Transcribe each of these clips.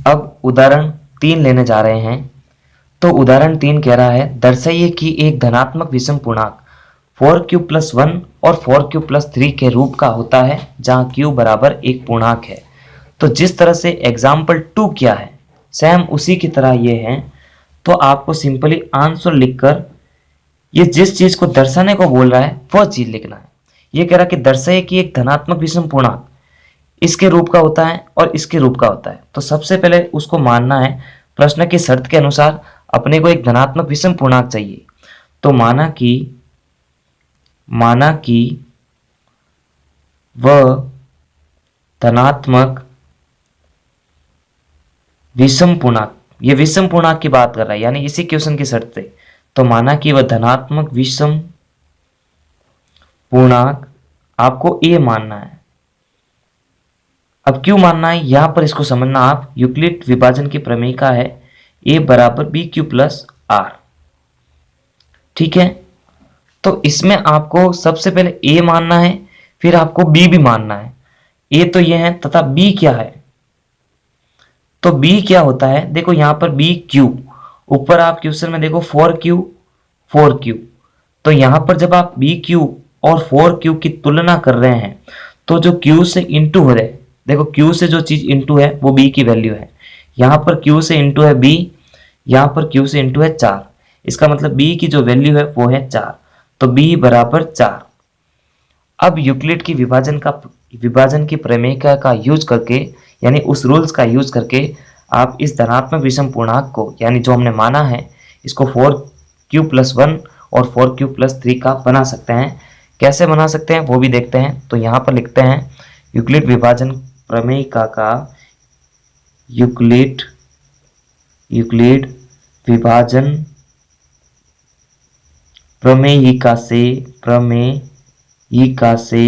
अब उदाहरण 3 लेने जा रहे हैं। तो उदाहरण 3 कह रहा है, दर्शाइए कि एक धनात्मक विषम पूर्णांक 4q+1 और 4q+3 के रूप का होता है जहां q बराबर एक पूर्णांक है। तो जिस तरह से एग्जाम्पल 2 किया है सेम उसी की तरह ये है। तो आपको सिंपली आंसर लिखकर ये जिस चीज को दर्शाने को बोल रहा है वह चीज लिखना है। ये कह रहा है कि दर्शाइए कि एक धनात्मक विषम पूर्णांक इसके रूप का होता है और इसके रूप का होता है। तो सबसे पहले उसको मानना है प्रश्न की शर्त के अनुसार अपने को एक धनात्मक विषम पूर्णांक चाहिए। तो माना कि वह धनात्मक विषम पूर्णांक, ये विषम पूर्णांक की बात कर रहा है यानी इसी क्वेश्चन की शर्त से। तो माना कि वह धनात्मक विषम पूर्णांक आपको ए मानना है। अब क्यों मानना है यहां पर इसको समझना आप, यूक्लिड विभाजन की प्रमेय का है ए बराबर बी क्यू प्लस आर। ठीक है, तो इसमें आपको सबसे पहले ए मानना है, फिर आपको बी भी मानना है। ए तो ये है तथा बी क्या है, तो बी क्या होता है देखो यहां पर बी क्यू, ऊपर आप क्वेश्चन में देखो 4q, तो यहां पर जब आप बी क्यू और 4q की तुलना कर रहे हैं तो जो q से इंटू हो रहे, देखो q से जो चीज इंटू है वो b की वैल्यू है। यहां पर q से इंटू है b, यहां पर q से इंटू है 4, इसका मतलब b की जो वैल्यू है वो है 4, तो b बराबर 4। अब यूक्लिड की विभाजन की प्रमेय का यूज करके यानी उस रूल्स का यूज करके आप इस धनात्मक विषम पूर्णांक को यानी जो हमने माना है इसको 4q+1 और 4q+3 का बना सकते हैं। कैसे बना सकते हैं वो भी देखते हैं। तो यहाँ पर लिखते हैं यूक्लिड विभाजन प्रमेयिका का यूक्लिड विभाजन प्रमेयिका से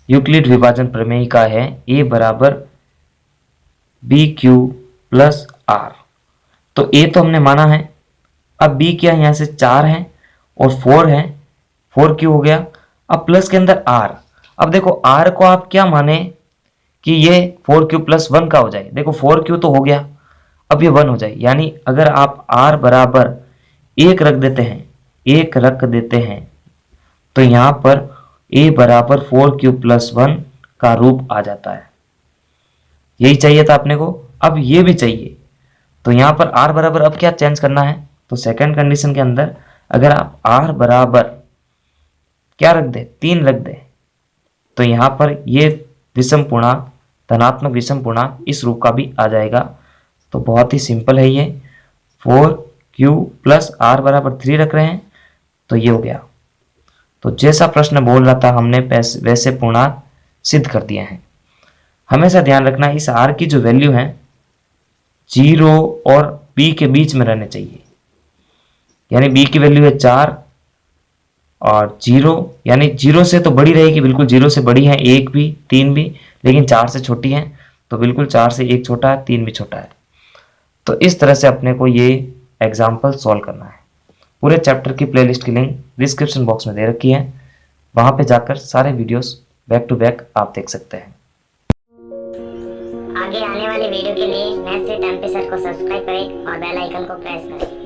यूक्लिड विभाजन प्रमेयिका है a बराबर बी क्यू प्लस आर। तो a तो हमने माना है, अब b क्या है यहाँ से 4 है और 4 है, 4q हो गया। अब प्लस के अंदर r, अब देखो r को आप क्या माने कि ये 4q+1 का हो जाए। देखो 4q तो हो गया, अब ये 1 हो जाए, यानी अगर आप r बराबर 1 रख देते हैं तो यहाँ पर a बराबर 4q+1 का रूप आ जाता है। यही चाहिए था अपने को, अब ये भी चाहिए। तो यहाँ पर r बराबर अब क्या चेंज करना है, तो सेकंड कंडीशन के अंदर अगर आप r बराबर क्या रख दे 3 रख दे तो यहाँ पर ये विषम पूर्णांक धनात्मक विषम पूर्णांक इस रूप का भी आ जाएगा। तो बहुत ही सिंपल है ये, 4q प्लस r बराबर 3 रख रहे हैं तो ये हो गया। तो जैसा प्रश्न बोल रहा था हमने वैसे पूर्णांक सिद्ध कर दिए हैं। हमेशा ध्यान रखना इस r की जो वैल्यू है 0 और b के बीच में रहने चाहिए, यानी b की वैल्यू है 4 और 0, यानी 0 से तो बड़ी रहेगी, बिल्कुल 0 से बड़ी है 1 भी 3 भी, लेकिन 4 से छोटी है, तो बिल्कुल 4 से 1 छोटा है 3 भी छोटा है। तो इस तरह से अपने को ये एग्जाम्पल सॉल्व करना है। पूरे चैप्टर की प्लेलिस्ट की लिंक डिस्क्रिप्शन बॉक्स में दे रखी है, वहां पे जाकर सारे वीडियोस बैक टू बैक आप देख सकते हैं। आगे आने वाली वीडियो के लिए मैथ्स विद एमपी सर को सब्सक्राइब करें और बेल आइकन को प्रेस करें।